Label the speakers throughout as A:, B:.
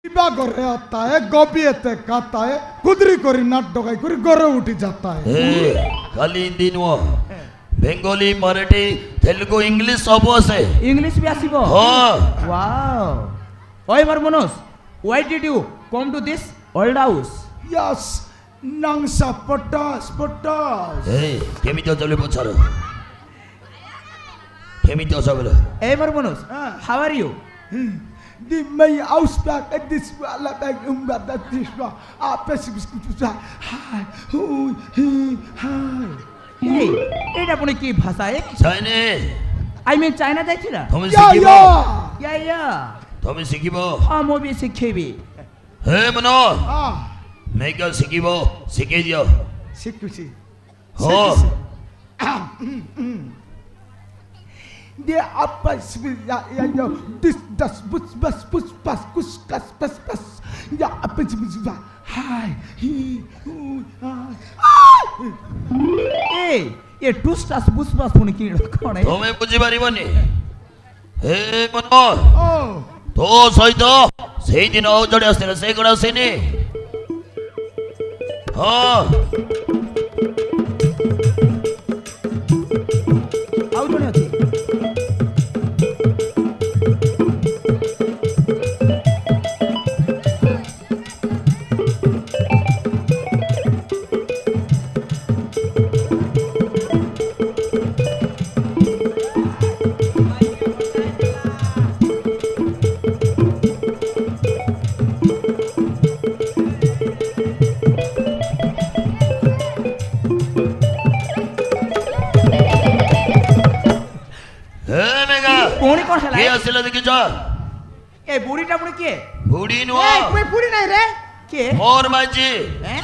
A: बा घरे आता है गोभी एते खाता है कुदरी करी नाट डगाई करी घरे उठी जाता है
B: खाली हिंदी नुह बेंगली मराठी तेलुगु इंग्लिश सब আছে
C: इंग्लिश भी आसीबो
B: हां
C: वाओ ओय मरमनोस why did you come to this old house
A: yes नंगसा पटास पटास
B: केमितो चले पछार केमितो सबले
C: ए मरमनोस how are you
A: di may auspak at this wala bag umbat at this wa apes hi hi
C: এই এটা কোন কি ভাষা এ
B: চাইনিজ
C: আই মিন চায়না যাইছিলা
B: তুমি
A: ya
B: শিখিব
A: ya
C: ইয়া
B: তুমি শিখিব
C: মো বি শিখেবি
B: হে মনো
A: ah
B: মেকা শিখিব শিখে দিও
A: sikusi
B: हो
A: dia apa ya ya ya this das bus bus bus pas kus kas pas pas ya apa sih hi hi
C: এই এ টুসটাস বুসবাস কোন কি কোন
B: তুমি বুঝি পারিবনি হে মনো
A: oh
B: তো সহিত সেই দিন অজড়ে আসছিল সেই গুণ আসেনি হ্যাঁ
C: আউ জনে আছে কোন কোন শালা
B: কে আসছিল দেখিছ
C: এই বুড়িটা বুড়ি কে
B: বুড়ি নুহ
C: এই কই বুড়ি নাই রে কে
B: মোর মাইজি
C: হ্যাঁ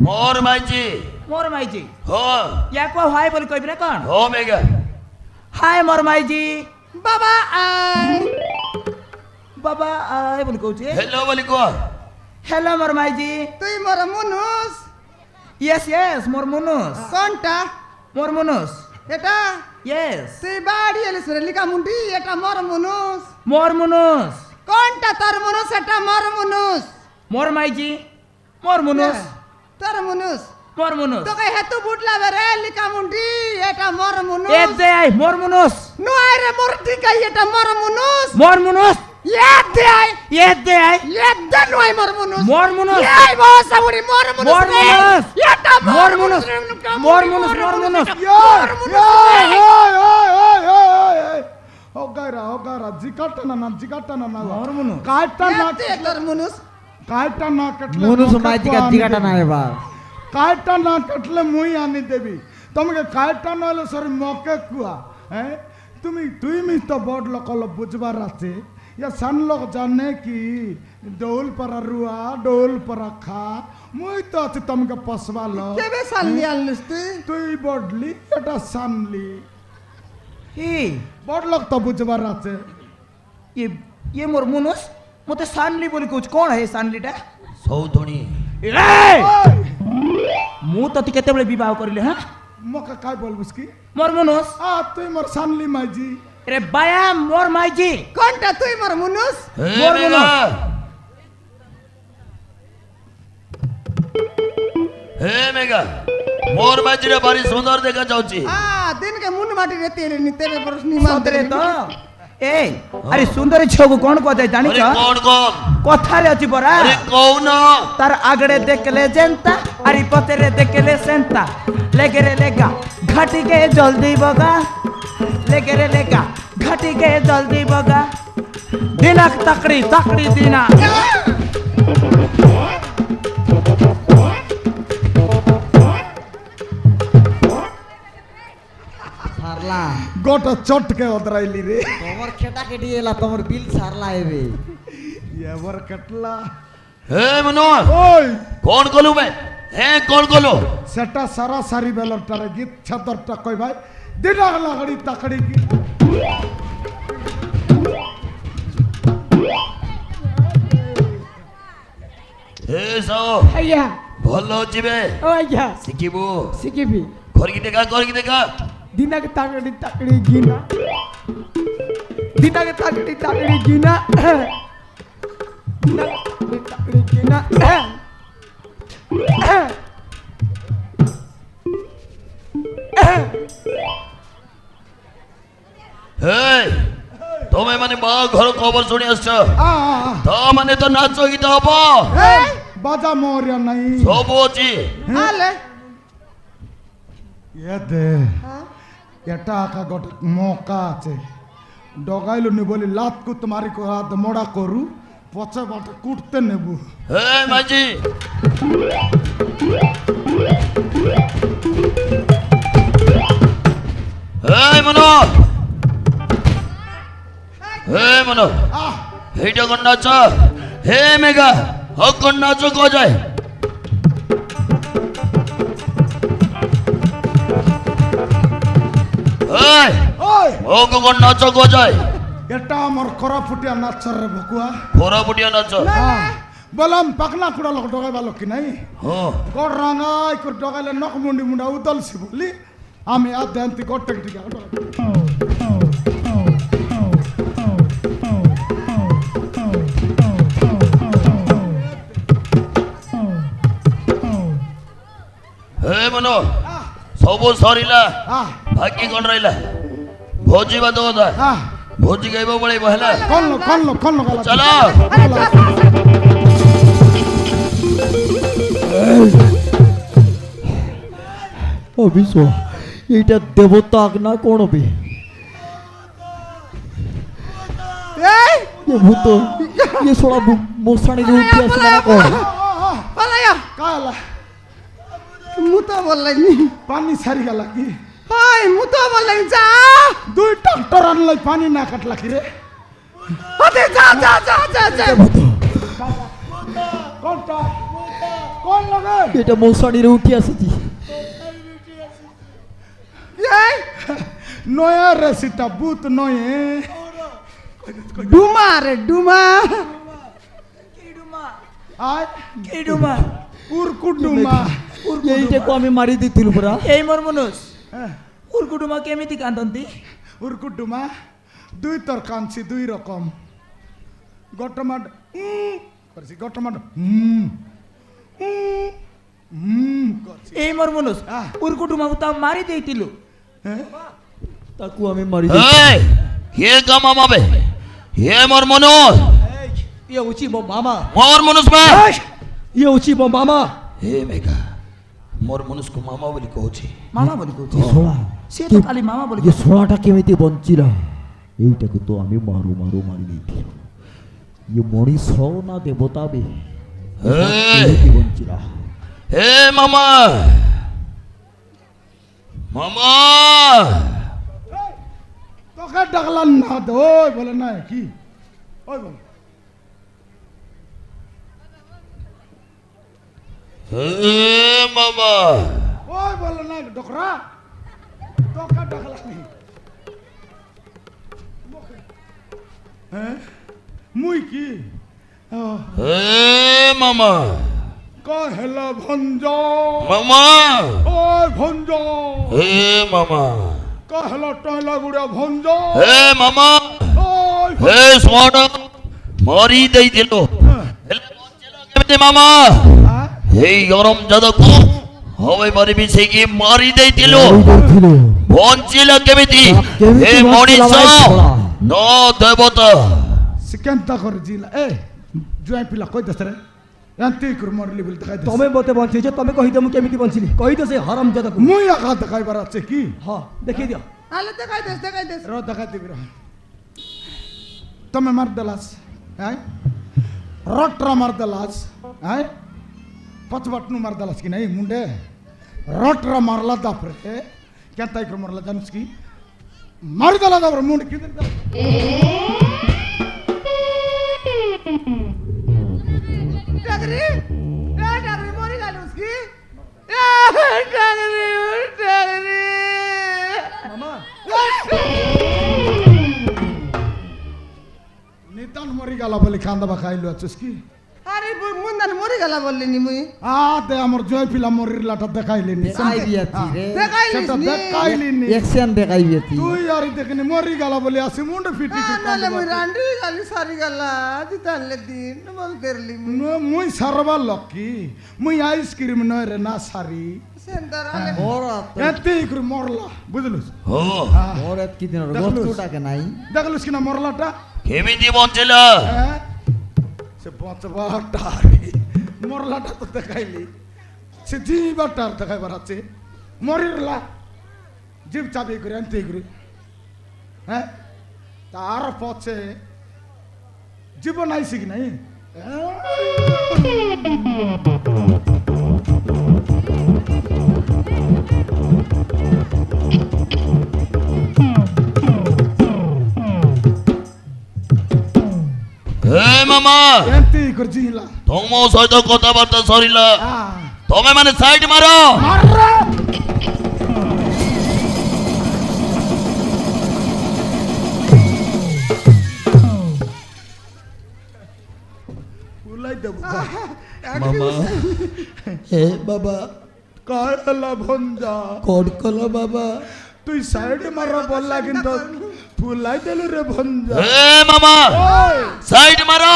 B: মোর মাইজি
C: মোর মাইজি
B: হো
C: ইয়া কো হাই বলি কইবি না কোন
B: হো মেগা
C: হাই মোর মাইজি বাবা আই বলি কইছে
B: হেলো বলি কো
C: হ্যালো মোর মাইজি
D: তুই মোর মনুষ
C: ইয়েস মোর মনুস
D: কোনটা
C: মোর মনুস
D: এটা
C: ইয়েস
D: তুই বাড়ি এলিস রে লিকা মুন্ডি এটা মোর মনুষ
C: মোর মনুস
D: কোনটা তোর মনুষ এটা মোর মনুষ
C: মোর মাইজি মোর মনুস
D: তোর মনুষ
C: মোর মনুস
D: তোকে হেতু বুটলা রে লিকা মুন্ডি এটা মোর মনুষ
C: এ দে আই মোর মনুস
D: নয় রে মোর টিকাই এটা মোর মনুষ
C: মোর মনুস
D: এ দে I
C: A they I
D: A দে নয় মোর মনুষ
C: মোর মনুস
D: এই বসা বুড়ি মোর মনুষ
C: মোর মনুস
D: এটা
C: মোর মনুস মোর মনুস মোর মনুস
A: Ogara, jikatana na.
C: Hormono.
A: Kaitana
D: তোর মনুষ
A: kaitana katle.
E: মনুষ মাইতিকা জিগাটা না এবার
A: কাইটানা কাটলে মুই আনি দেবি তোমাকে কাইটানা হলে সরি মকে কুয়া হ্যাঁ তুমি তো বড় লোক বুঝবার আছে ইয়া সান লোক জানে কি ডোল পারা রুয়া ডোল পারা খা মুই তো আছে তোমাকে পশবালো
D: কেবে সালি আনলিস
A: তুই বড়লি এটা সানলি
C: এই
A: বড় লোক তো বুঝবার আছে
C: ये मोर मनुस मते सानली बोली कुछ कौन है सानलीटा
B: সৌধনী
C: मु तती केते बेले विवाह करले हां
A: মকে কাই বলবুস কি
C: मोर मनुस
A: তুই মোর সানলি মাইজি
C: रे बाया मोर माईजी
D: কোনটা তুই মোর মনুষ
B: হে
C: মোর
B: মেগা হে মেগা মোর মাইজিরে ভারি সুন্দর দেখা যাচ্ছে
D: দিনকে মুন মাটি রে তেলে নি তেবে পরস নিমা
C: सदरे तो ए अरे सुंदरी छगु कोन को जाय जानि
B: আরে
C: छ
B: কোন কোন
C: कथा रे अछि बरा
B: আরে কৌন
C: तार आगड़े देखले जेंता अरे पतेरे देखले सेंता लेगे रे लेगा घाटी के जल्दी बगा लेगे रे लेगा घाटी के जल्दी बगा दिनक तकड़ी दिना
E: সারলা
A: গোটা চটকে ওদরাইলি রে
E: তোমার খেটা কেটে এলা তোমার বিল সারলা এবে
A: এবার কাটলা
B: হে মনো
A: ওই
B: কোন কলু বে হে কোন কলু
A: সেটা সারা সারি বেলরটারে গীত ছাদরটা কই ভাই দিনা লাগাড়ি তাকড়ি কি
B: হে সো
E: আইয়া
B: ভাল হচ্ছে
E: ও আইয়া
B: শিখিবু
E: শিখিবি
B: করকি দেখা
E: দিনাকে তাকড়ি গিনা দিনাকে তাকড়ি গিনা কিনা
B: হেই তুমি মানে মা ঘর খবর শুনে আসছো তা মানে তো নাচ গীত হব
A: বাজা মোরিয়া নাই
B: সব ଅଛି
D: আলে
A: দে এটা আকা গোটে মৌকা আছে ডগাইলুনি বলি লাত কুত মারি হাত মোড়া করু পচে বাটে কুটতে নেবু
B: হে মাঝি হে মনো হে মনো এইটা কোন নাচ হে মেঘা ও কোন নাচ কো যায় এই
A: ওই
B: ও কোন নাচ কো যায়
A: এটা আমার খরা ফুটিয়া নাচ রে বকুয়া
B: ফোরা বুটিয়া নাচ
A: বললাম পাকনা কুড়া লোক ডগাই ভালো কি নাই
B: হ্যাঁ
A: গড় রাঙাই করে ডগাইলে নখ মুন্ডি মুন্ডা উদলছি বলি আমি আর দেন্তি গড় টেক টিকা
B: হে মনো ସବୁ ସରିଲା ବାକି କ'ଣ ରହିଲା ଭୋଜି ଭାତ କଥା ଭୋଜି ଖାଇବ ପଳେଇବ ହେଲା
A: কন গালা
B: ଚାଲ
E: অবিশ্ব এইটা দেবতা না কোন বে
D: এই
E: ये भूत ये थोड़ा मोसाणी जो उठी আসে না কোন
D: পালায়া
A: কালা
D: মুতা বললাইনি
A: পানি সারি গেলা কি
D: হাই মুতা বললাইনি যা
A: দুই ট্রাক্টর আনলাই পানি না কাটলা কি রে
D: আরে যা যা যা যা যা
A: কোনটা কোন লাগে
E: এটা মোসাণীরে উঠি আসেছি
D: এই
A: নয়া রেসিটা বুত নয়ে
D: ডুমা রে ডুমা
A: আয়
C: কি ডুমা
A: উরকুডুমা
E: এইটাକୁ ଆମେ ମାରି ଦେଇଥିଲୁ ପରା
C: এই মোর মনুষ উরকুডুমা কেমিতি কান্দন্তি
A: উরকুডুমা দুই তর কাঞ্চি দুই রকম গটমাড করছি গটমাড করছি
C: এই মোর মনুষ উরকুডুমাକୁ তা মারি ଦେଇଥିଲୁ
E: ତାକୁ ଆମେ ମାରି ଦେଇଥିଲୁ
B: এই হে কাম আমাবে হে মোর মনোজ
E: ଇଏ ହଉଛି ମୋ ମାମା
B: মোর মনোজ মা
E: ଇଏ ହଉଛି ମୋ ମାମା
B: হে মেঘা মোর মনোজକୁ ମାମା ବୋଲି କହୁଛି
C: মামা বলি কହୁଛି
E: ଶଳା
C: সে তো খালি মামা বলি
E: ଇଏ ଶଳାଟା କେମିତି ବଞ୍ଚିଲା এইটাକୁ ତ ଆମେ ମାରୁ ମାରୁ ମାରି ଦେଇଥିଲୁ ଇଏ ମଣିଷ ନା ଦେବତା ବେ କେମିତି ବଞ୍ଚିଲା
B: হে মামা মামা
A: তোকে ডাকলাম না তো ওই বলে না কি ওই বলে
B: হে মামা
A: ওই বলে না ডকরা তোকে ডাকলাম নি হ্যাঁ মুই কি
B: হে মামা
A: কহেলা ভঞ্জ
B: মামা
A: ওই ভঞ্জ
B: হে মামা
A: কহেলা টয়লা গুড়া ভঞ্জ
B: হে মামা
A: ওই
B: হে সোনা মারি ଦେଇଥିଲ ହେଲେ ବଞ୍ଚିଲ କେମିତି ମାମା এই গরম জাদুକୁ હવે મારી ମିଶେଇକି ମାରି ଦେଇଥିଲୁ
E: ଦେଇଥିଲୁ
B: ବଞ୍ଚିଲ କେମିତି
E: କେମିତି
B: ଏ ମଣିଷ
E: ବଞ୍ଚିଲା
B: ନ ଦେବତା
A: সিকেন্তা করে জিলা এ জুয়াই পিলা কই দসরে এন্তি কর মরলি বলি দেখাই দে
E: ତମେ ମୋତେ ବଞ୍ଚେଇଛ ତମେ କହିଦିଅ ମୁଁ କେମିତି ବଞ୍ଚିଲି କହିଦିଅ ସେ ହରମ ଜାଦାକୁ
A: মুই আঘা দেখাইবার আছে কি
E: ହଁ ଦେଖେଇ ଦିଅ
D: আলে দেখাই দেস
A: র দেখাই দিবি র তুমি মার দেলাস হ্যাঁ রটরা মার দেলাস হ্যাঁ পচবটনু মার দেলাস কি নাই মুন্ডে রটরা মারলা দাপরে কেনতাই কর মারলা জানিস কি মার দেলা দাপরে মুন্ড কি দে
D: ডাগরি ডাগরি মরি গেল উসকি ডাগরি ডাগরি
E: মামা
A: নিতান মরি গেল বলে খান্দা বা খাইলো আছিস কি
D: আরে মুন্না কেন মরে গেলা বললি নি মুই
A: দে আমার জয় ফিলা মরিরলাটা দেখাইলিনি
E: দেখাই দিয়েছি রে
D: দেখাইলিস
A: সেটা
D: নি
A: দেখাইলিনি
E: অ্যাকশন দেখাই দিয়েছি
A: তুই আর দেখিনি মরি গেল বলে আসি মুন্ড ফিটি
D: নালে মুই রান্ডি গালি সারি গেলা জিতালে দিন বল করলি
A: মুই সারবার লক্কি মুই আইসক্রিম নয় রে না সারি
D: সেন্টার আলে
A: এতে করে মরলা বুঝলুস
B: ও
E: ওর এত কি দিন
A: দেখলুস?
E: রক্তটাকে নাই
A: দেখলুস কিনা মরলাটা
B: কেমিতি বঞ্চিল
A: হ্যাঁ? সে বচবাটা মরলাটা তো দেখাইলি সে জীবাটা দেখাইবার আছে মরিরলা জীব চাবি করে আনতে করে হ্যাঁ তার পথে জীবন আইসি কি নাই
B: হে মামা
A: এনতে করে জিলা
B: তোম সহিত কথাবার্তা সরিলা
A: হ্যাঁ
B: তুমি মানে সাইড মারো
A: মাররা উলাই দেব
B: মামা
E: হে বাবা
A: কালা ভঞ্জা
E: কোড কলো বাবা
A: তুই সাইড মার বললা কিন্তু ফুলাই দেলু রে ভঞ্জা
B: হে মামা সাইড মারো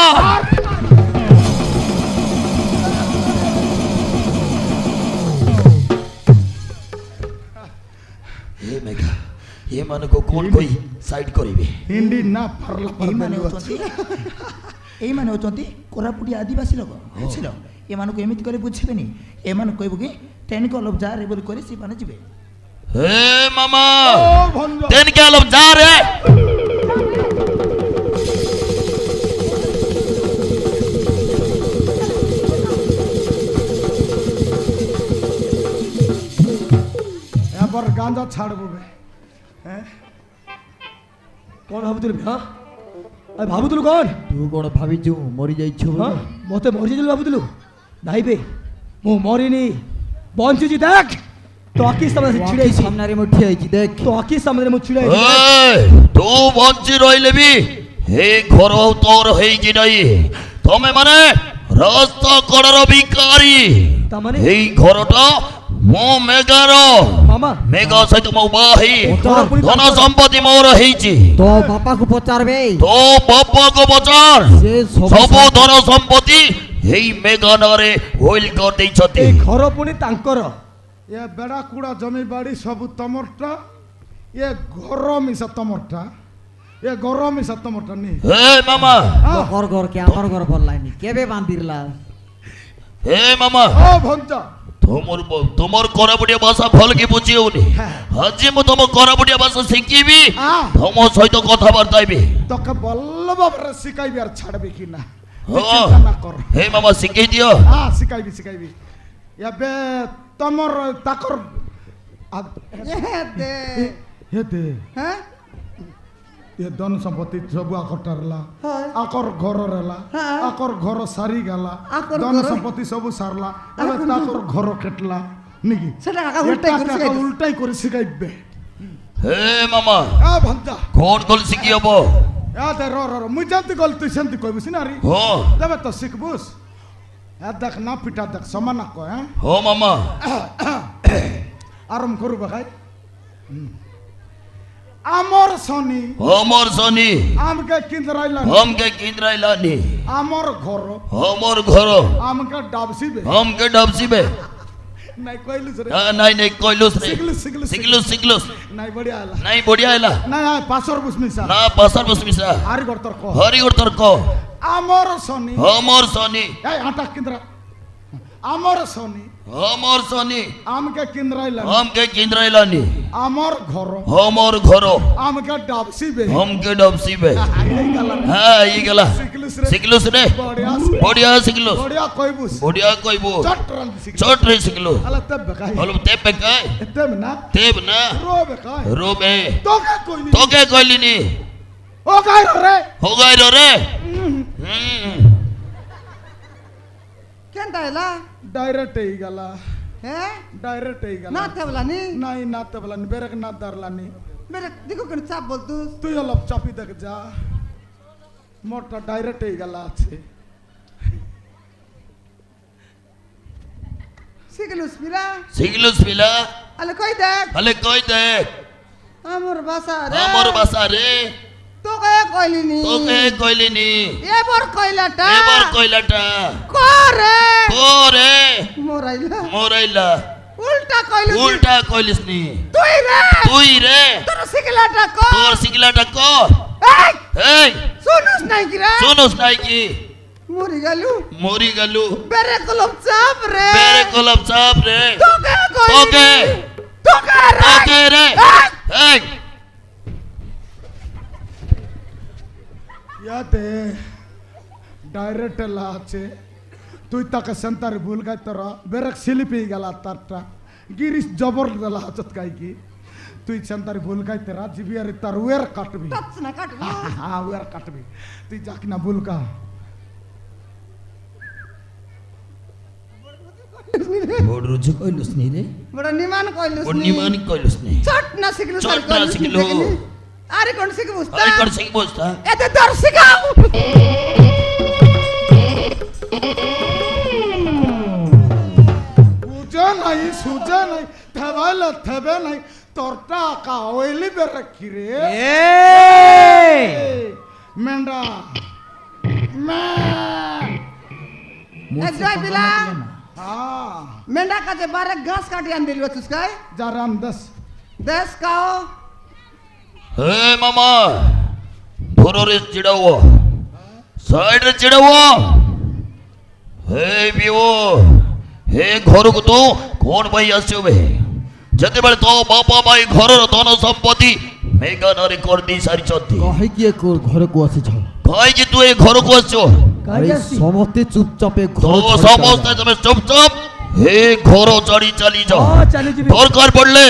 B: হে মেঘা ଏମାନଙ୍କୁ କଣ କହି ସାଇଡ୍ କରିବେ
A: ହିନ୍ଦୀ ନା ପାରଲା
C: ଏଇମାନେ
A: ପାରଲା
C: ହେଉଛନ୍ତି ଏଇମାନେ ହେଉଛନ୍ତି କୋରାପୁଟିଆ ଆଦିବାସୀ ଲୋକ ବୁଝିଲ ଏମାନଙ୍କୁ ଏମିତି କରି ବୁଝିବେନି ଏମାନଙ୍କୁ କହିବୁ କି ଟେନ୍ କଲ୍ ଅଫ୍ ଯାରେ ବୋଲି କରି ସେମାନେ ଯିବେ
B: ହେ ମାମା
A: ଓ ଭଞ୍ଜା
B: ତେନ୍ କାଲ ଯା ରେ
A: এবার গাঁজা ছাড়বো বে হ্যাঁ
F: କଣ ଭାବୁଥିଲୁ ହଁ ଆରେ ଭାବୁଥିଲୁ କଣ
E: ତୁ କଣ ଭାବିଛୁ ମରି ଯାଇଛୁ
F: ହଁ ମତେ ମରିଯାଇଥିଲୁ ଭାବୁଥିଲୁ ନାଇଁ ବେ ମୁଁ ମରିନି ବଞ୍ଚିଛି ଦେଖ ତୋ ଆଖି ସାମ୍ନାରେ ଛିଡ଼ା ହେଇଛି
E: ସାମ୍ନାରେ ମୁଁ ଠିଆ ହେଇଛି ଦେଖ
F: ତୋ ଆଖି ସାମ୍ନାରେ ମୁଁ ଛିଡ଼ା ହେଇଛି
B: ତୁ ବଞ୍ଚି ରହିଲେ ବି ଏ ଘର ତୋର ହେଇଛି ନାହିଁ ତମେ ମାନେ ରାସ୍ତା କଡ଼ର ଭିକାରୀ
F: ତାମାନେ
B: ଏଇ ଘରଟା ମୋ ମେଘାର
F: ମାମା
B: ମେଘା ସହିତ ମୋ ବାହା ହେଇ
F: ତୋର ପୁଣି
B: ଧନ ସମ୍ପତ୍ତି ମୋର ହେଇଛି
E: ତୋ ବାପାକୁ ପଚାରବେ
B: ତୋ ବାପାକୁ ପଚାର
E: ସେ
B: ସବୁ ଧନ ସମ୍ପତ୍ତି ଏଇ ମେଘା ନାଁରେ ହୋଇଲ କରିଦେଇଛନ୍ତି
F: ଏଇ ଘର ପୁଣି ତାଙ୍କର
A: ଏ ବେড়া কুড়া জমি বাড়ি সবু তমরটা এ ঘর মিশা তমরটা এ ঘর মিশা তমরটা নি
B: ହେ ମାମା
E: ଘର ଘର କେ ଆମର ଘର ଭଲ ଲାଗନି କେବେ ବାନ୍ଧିଲା
B: ହେ ମାମା
A: ও ভঞ্জা
B: তোমার কোরাপুটিয়া ভাষা ভাল কি বুঝি হউনি আজ মু তোম কোরাপুটিয়া ভাষা শিখিবি
A: হ্যাঁ।
B: তোম সহিত কথাবার্তা হইবি
A: তোকে বল্ল বাবরে শিখাইবি আর ছাড়বি কি না তুই
B: হ্যাঁ।
A: চিন্তা না কর
B: হে মামা শিখাই দিও
A: হ্যাঁ শিখাইবি শিখাইবি এবে তমর তাকর
D: দে
A: হে দে
D: হ্যাঁ
A: এ ধন সম্পত্তি সবু আকরটা রলা
D: হয়।
A: আকর ঘর রলা
D: হ্যাঁ।
A: আকর ঘর সারি গেলা
D: আকর
A: ধন
D: ঘর-
A: সম্পত্তি সবু সারলা এবে তাকর ঘর কেটলা নাকি
D: সেটা কাকা উল্টাই করে শিখাই দিস।
A: উল্টাই করে শিখাইবে
B: হে মামা
A: আ ভঞ্জা
B: কোন কল শিখি হব
A: এ দে র মুই জানতে গল তুই শান্তি কইবি সিনারি
B: হ
A: দেবে তো শিখবুস এ দেখ না পিটা দেখ সমান না কয় হ্যাঁ
B: হ মামা
A: আরাম করবে খাই আমর শনি
B: हमर सनी
A: আমকে কিন্দরাইলা
B: हमके किंद्राइलानी
A: আমর ঘর
B: हमर घर
A: আমকে ডাবসিবে
B: हमके डबसीबे
A: নাই কইলুস রে
B: নাই নাই কইলুস রে
A: শিখলুস শিখলুস
B: সিগলুস সিগলুস
A: নাই বড়িয়া আলা
B: নাই বড়িয়া আইলা
A: নাই আয় পাসর বুসমিসা
B: না পাসার বসমিসা
A: আরি গর্তর ক
B: হরি ওর তর্ক
A: আমর শনি
B: हमर सनी
A: এই আটা কিন্দরা আমর শনি
B: हमर सनी
A: আমকে কিন্দরাইলা
B: हमके किंद्राइलानी
A: আমর ঘর
B: हमर घर
A: আমকে ডাবসিবে
B: हमके डबसीबे
A: এই গালা
B: হ্যাঁ ই গেলা
A: শিখলুস রে
B: সিগলুস রে
A: বড়িয়া
B: বড়িয়া সিগলুস
A: বড়িয়া কইবুস
B: বড়িয়া কইবো
A: চট্টরান শিখলুস
B: ছোট রে সিগলু
A: আলা তবে কাই
B: হলো তেপে কাই
A: এতেম না
B: তেব না
A: রোবে কাই
B: রোবে
A: তোকে কইলি
B: তোকে কইলিনি
A: ও কাই রে
B: हो गई रे
D: কেনটা এলা
A: ডাইরেক্ট এই গেলা
D: হ্যাঁ
A: ডাইরেক্ট এই গেলা
D: না তেবলানি
A: নাই না তবলানি বেরেক না দারলানি
D: মেরে দেখো কেন চাপ বলতুস
A: তুই অলপ চাপি দেখ যা মোরটা ডাইরেক্ট এই গেলা আছে
D: শিখলুস পিলা
B: শিখলুস পিলা
D: আলে কই দেখ
B: আলে কই দেখ
D: আমার বাসা রে
B: আমার বাসা রে
D: তোকে কইলিনি
B: তোকে কইলিনি
D: এবার কইলাটা
B: এবার কইলাটা
D: করে
B: করে
D: মোরাইলা
B: মোরাইলা
D: উল্টা কইলু
B: উল্টা কইলিস নি
D: তুই রে
B: তোর
D: শিখলাটা কর
B: তোর শিখলাটা কর
D: এই
B: এই
D: শুনুস নাই কি রে
B: শুনুস নাই কি
D: মরি গেলু
B: বেরে
D: কলম চাপ রে
B: তোকে
D: তোকে
B: তোকে রে এই
A: ইয়াতে ডাইরেক্ট ಎಲ್ಲ আছে তুই তাকে সেন্টারে ভুল গাই তোর বেরেক সিলিপি গেল তারটা গিরিশ জবর দেল হাজত গাই কি তুই সেন্টারে ভুল গাই তেরা জিবিয়ার তার ওয়ের কাটবি হ্যাঁ ওয়ের কাটবি তুই যাক না ভুল কা
E: বড় রুজু কইলুস নি রে
D: বড় নিমান কইলুস
B: বড় নিমান কইলুস নি
D: চট না শিখলু
B: চট না শিখলু
D: আরে কোন শিখবুস
B: আরে কোন শিখবুস তা
D: এতে তোর শিখাও
A: সুজা নাই থেবাইলে থেবে নাই তোর টাকা ওইলি বেরে খিরে মেন্ডা
D: এক জয় বিলা
A: हाँ
D: मेंढा का जे बारे घास काटी आन दिलवा तुसकाय
A: जा राम दस
D: दस काओ
B: हे मामा धोरो रे चिड़ाओ साइड रे चिड़ाओ हे बियो हे घर को तो कौन भाई आस्यो बे जते बळे तो बापा भाई घर रो धन संपत्ति मेगा नरे कर दी सारी चोती
E: কাহে কি ঘরে কো আসিছ
B: কই যে তুই ঘর को आस्यो
E: আরে সমস্তে চুপচাপে
B: তো
E: ঘর
B: সমস্ত তুমি চুপচাপ হে ঘর চড়ি চালি যাও দরকার পড়লে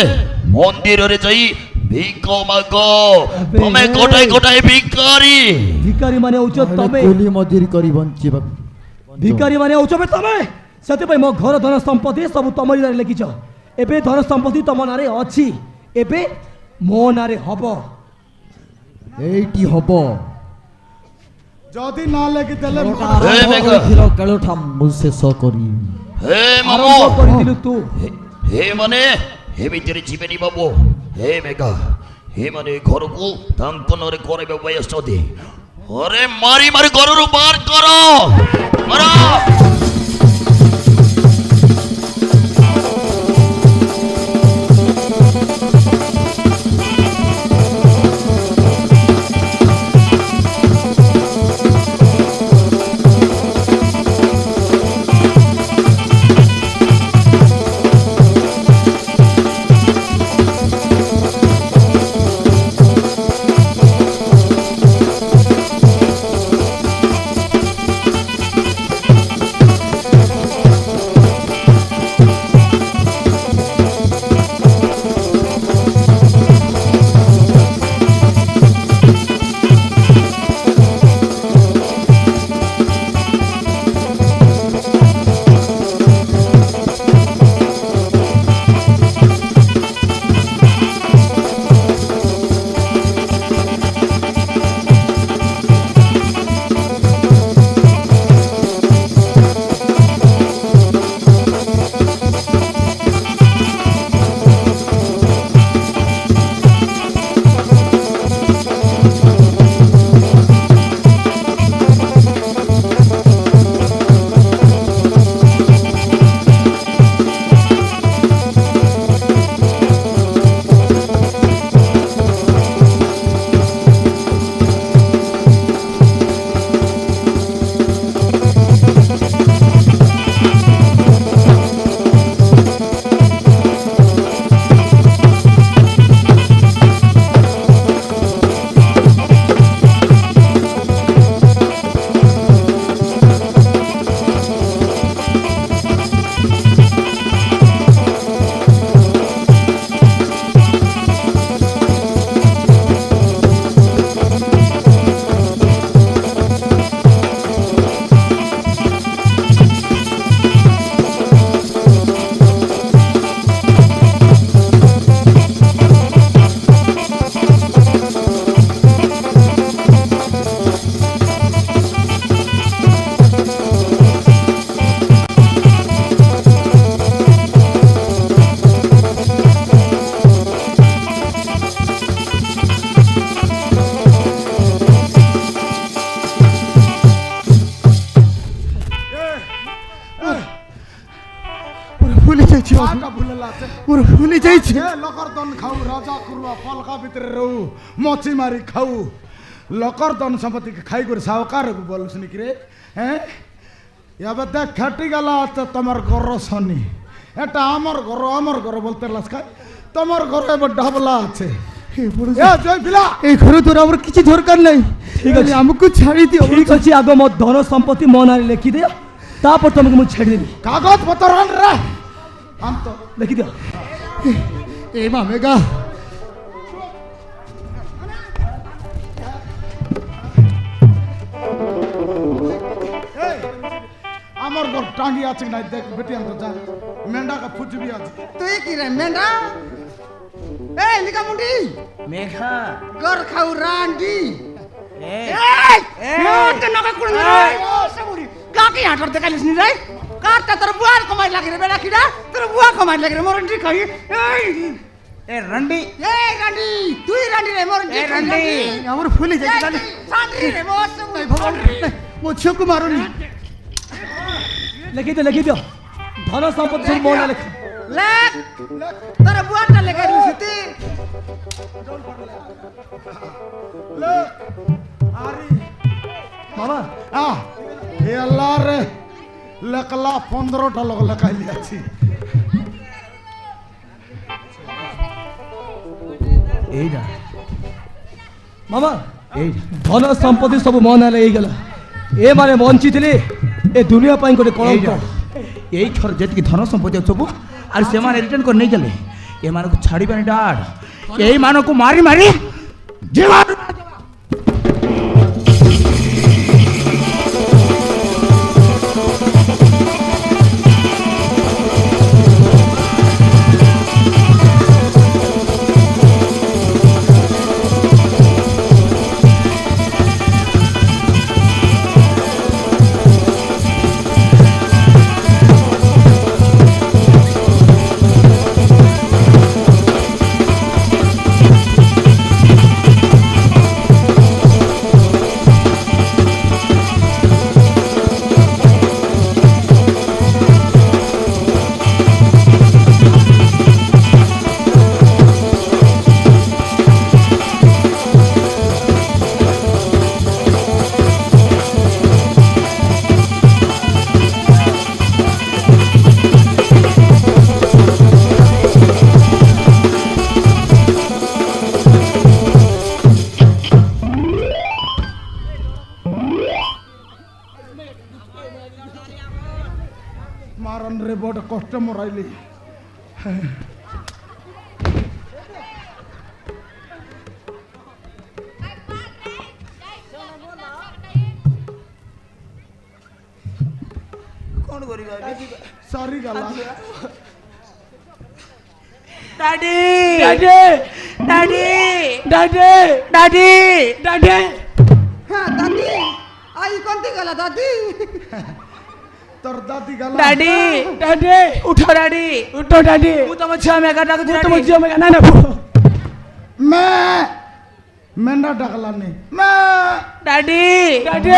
B: মন্দিরে যাই ভিক মাগ তুমি কোটাই কোটাই ভিখারি
F: ভিখারি মানে হଉଛ ତମେ
E: কুলি মজুরি করি বঞ্চিবা
F: ভিখারি মানে ହଉଛ বে ତମେ ସେଥିପାଇଁ ମୋ ଘର ଧନ ସମ୍ପତ୍ତି ସବୁ ତମରି ନାଁରେ ଲେଖିଛ ଏବେ ଧନ ସମ୍ପତ୍ତି ତମ ନାଁରେ ଅଛି ଏବେ ମୋ ନାଁରେ ହବ
E: এইটি হব
A: যদি না লেগে দিলে
B: হে মেঘা
E: কালো ঠাম মুসে স করি
B: হে
F: ଆରମ୍ଭ
B: মামু
F: କରିଥିଲୁ ତୁ
B: হে মানে হে ভিতরে জীবনী বাবু হে মেঘা হে মানে ঘরକୁ ତାଙ୍କ ନରେ କରିବେ ବୟସ ଦେ ଅରେ ମାରି ମାରି ଘରରୁ ବାହାର କର ମାର
D: ଯାଇଛି
A: କାହାଟା ଭୁଲେଲା ସେ
D: ମୋର ଭୁଲି ଯାଇଛି
A: ଏ ଲୋକର ଦନ ଖାଉ ରାଜା କରୁଆ ପଲକା ଭିତରେ ରହୁ ମଚି ମାରି ଖାଉ ଲୋକର ଦନ ସମ୍ପତ୍ତି ଖାଇ କରି ସାହୁକାରକୁ ବୋଲୁଛନି କି ରେ হ্যাঁ এবার দেখ খাটি গেল তো তোমার ঘর শনি এটা আমার ঘর বলতে লাস্কায় তোমার ঘরে এবার ডাবলা আছে
D: হে বড়
A: এ জয় পিলা
D: এই ঘরে তোর আমার কিছু দরকার নাই
F: ঠিক আছে।
D: আমাকে ছাড়ি দিও
F: ঠিক ଅଛି ଆଗ ମୋ ଧନ ସମ୍ପତ୍ତି ମୋ ନାଁରେ ଲେଖିଦିଅ ତାପରେ ତମକୁ ମୁଁ ଛାଡ଼ିଦେବି
A: কাগজ পত্র আন রে আন্ত
F: ଲେଖିଦିଅ
D: এ মা মেগা
A: আমার ঘর টাঙ্গি আছে না দেখ বেটি আন্ত যা মেন্ডা কা ফুচবি আছে
D: তুই কি রে মেন্ডা এই লিকা মুন্ডি
C: মেঘা
D: গর খাও রান্ডি
C: এই
D: তে নকা কুড়ি সবুরি গাকি হাটর দেখালিস নি রে কাটটা তোর বুয়ার কমাই লাগি রে বেড়া কিডা তোর বুয়া কমাই লাগি রে মরন্ডি খাই এই
C: এ রন্ডি
D: এই রান্ডি তুই রান্ডি রে মরন্ডি
C: এই রান্ডি।
D: আমার ভুলি যাই গালি রান্ডি রে বস ভাই ভগবান মো ঝিওকু মারুনি
F: ଲେଖିଦିଅ ଧନ ସମ୍ପତ୍ତି ସବୁ ମୋ ନାଁ ଲେଖ
D: লেখ তোর বুয়াটা লেখাই দিছিস তুই
A: আরে
F: ମାମା
A: আ হে আল্লাহ রে লেখলা 15টা লোক লেখাইলি আছি
C: এইটা
F: ମାମା
C: এই
F: ଧନ ସମ୍ପତ୍ତି ସବୁ ମୋ ନାଁରେ ହେଇଗଲା ଏମାନେ ବଞ୍ଚିଥିଲେ ଏ ଦୁନିଆ ପାଇଁ ଗୋଟେ କଳଙ୍କ
C: এই ছর যেତିକି ଧନ ସମ୍ପତ୍ତି ଅଛି ସବୁ আর ସେମାନେ ରିଟର୍ନ କରି ନେଇଗଲେ ଏମାନଙ୍କୁ ଛାଡ଼ିବାନି ଡାଡ এইମାନଙ୍କୁ ମାରି ମାରି ଜୀବନ
A: মারন রে বড় কষ্ট মরাইলি
C: কোন করিবা
A: সারি গলা
C: daddy
F: daddy
C: daddy
F: daddy
C: daddy
F: daddy
D: হ্যাঁ দাদি আই কোনতে গেল দাদি
A: তোর দাদি গলা
F: ଡାଡି ଡାଡି
C: উঠো ডাডি
F: ଉଠ ଡାଡି
C: ମୁଁ ତମ ଝିଅ ମେଘା ଡାକୁଛି
F: ତମ
C: ଡାଡି
F: ଝିଅ ମେଘା ନା ନା
A: মে মেন্ডা ডাকলানি মে
C: ডাডি
F: ଡାଡି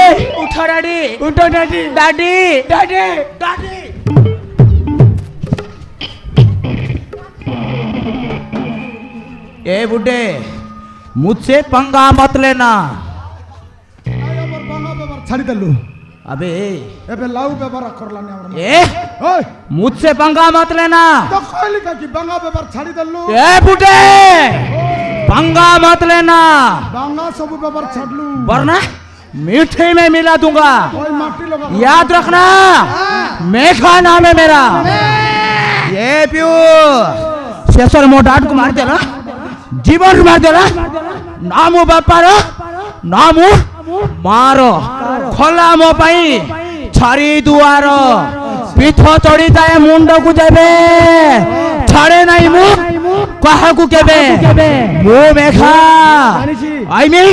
C: উঠো ডাডি
F: ଉଠ ଡାଡି
C: ডাডি
F: ଡାଡି
C: ডাডি ए बुड्ढे मुझसे पंगा मत लेना
A: আমার বাংলা ব্যবহার ছাড়ি দেলু
C: अबे
A: এবে লাউ ব্যবহার করলানি আমার
C: ए
A: ওই
C: मुझसे पंगा मत लेना
A: তো কইলি কি বাংলা ব্যবহার ছাড়ি দেলু
C: ए बुड्ढे पंगा मत लेना
A: বাংলা সব ব্যবহার ছাড়লু
C: वरना मीठे में मिला दूंगा
A: ওই মাটি লগা
C: याद रखना मेघा नाम है मेरा ये प्यू शेषर मो डाट को मार देला जीवन मार देला नामु बापार नामु मारो खोला मो पाई छारी दुआर पीठ चढ़ी जाए मुंड को देबे छाड़े नहीं मु कहा को केबे मो मेघा आई मीन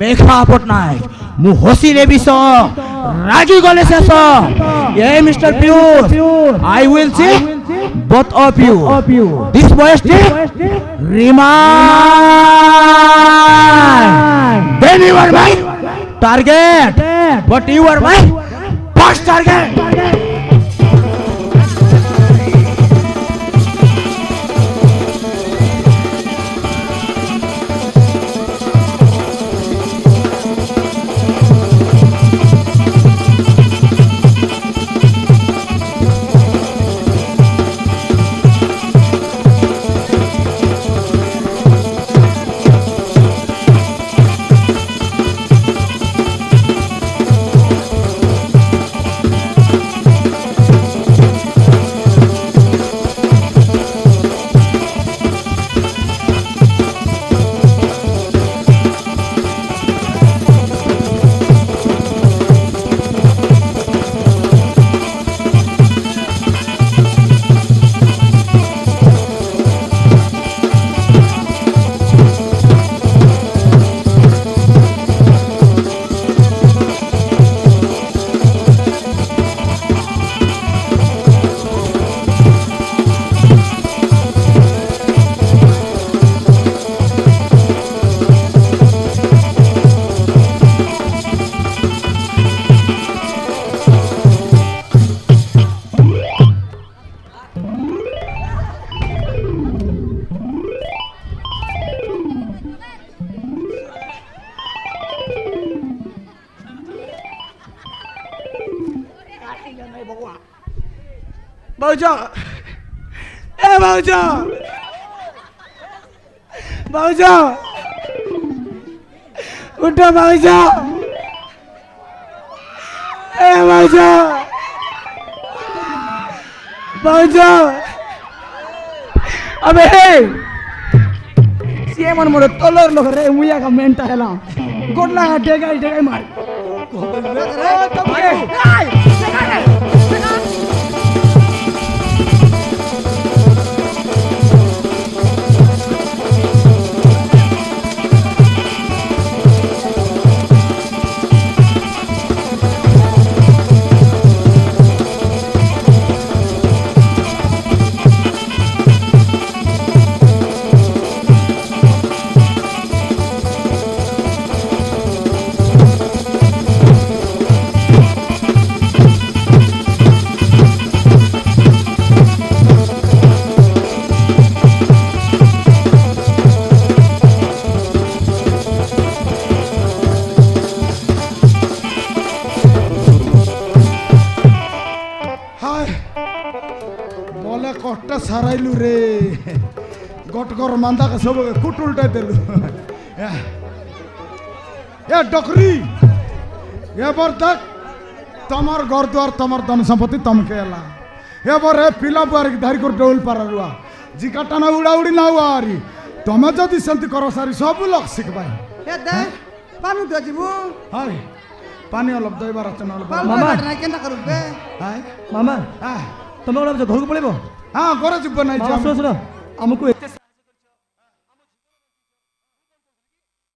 C: मेघा पटनायक मु हसिले बिस रागी गले शेष ए मिस्टर प्यूर I will see both of you this boy still remind then you are my target but you are my first target
D: ଏ ଭଗବାନ ଭାଉଜ ଏ ଭାଉଜ ଭାଉଜ ଉଠ ଭାଉଜ ଏ ଭାଉଜ ଭାଉଜ अबे ସିଏ ମାନେ ମୋର ତଲର ଲୋକରେ ମୁଇଆ କା ମେଣ୍ଟା ହେଲା ଗୋଡଲା ଡେଗାଇ ଡେଗାଇ ମାର
A: बोले कष्ट साराइलु रे गटकर मांदा के सब कुट उल्टा देलु ए डकरी ए बर तक तमर घर द्वार तमर धन संपत्ति तमके एला ए बर ए पिला बुआर की धारी कर डोल पारा रुआ जिकाटा ना उड़ा उड़ी ना आरी तमे जदी संति कर सारी सब लोग सिखबाई
D: ए दे पानी दे जीवु
A: हाय पानी अलग दइबार चनल
D: मामा केनता करू बे
A: हाय
F: मामा
A: हां
F: ତମେ କ'ଣ ଘରକୁ ପଳେଇବ
A: हां घर जिब नाही
F: ଶୁଣ ଶୁଣ ଆମକୁ ଏତେ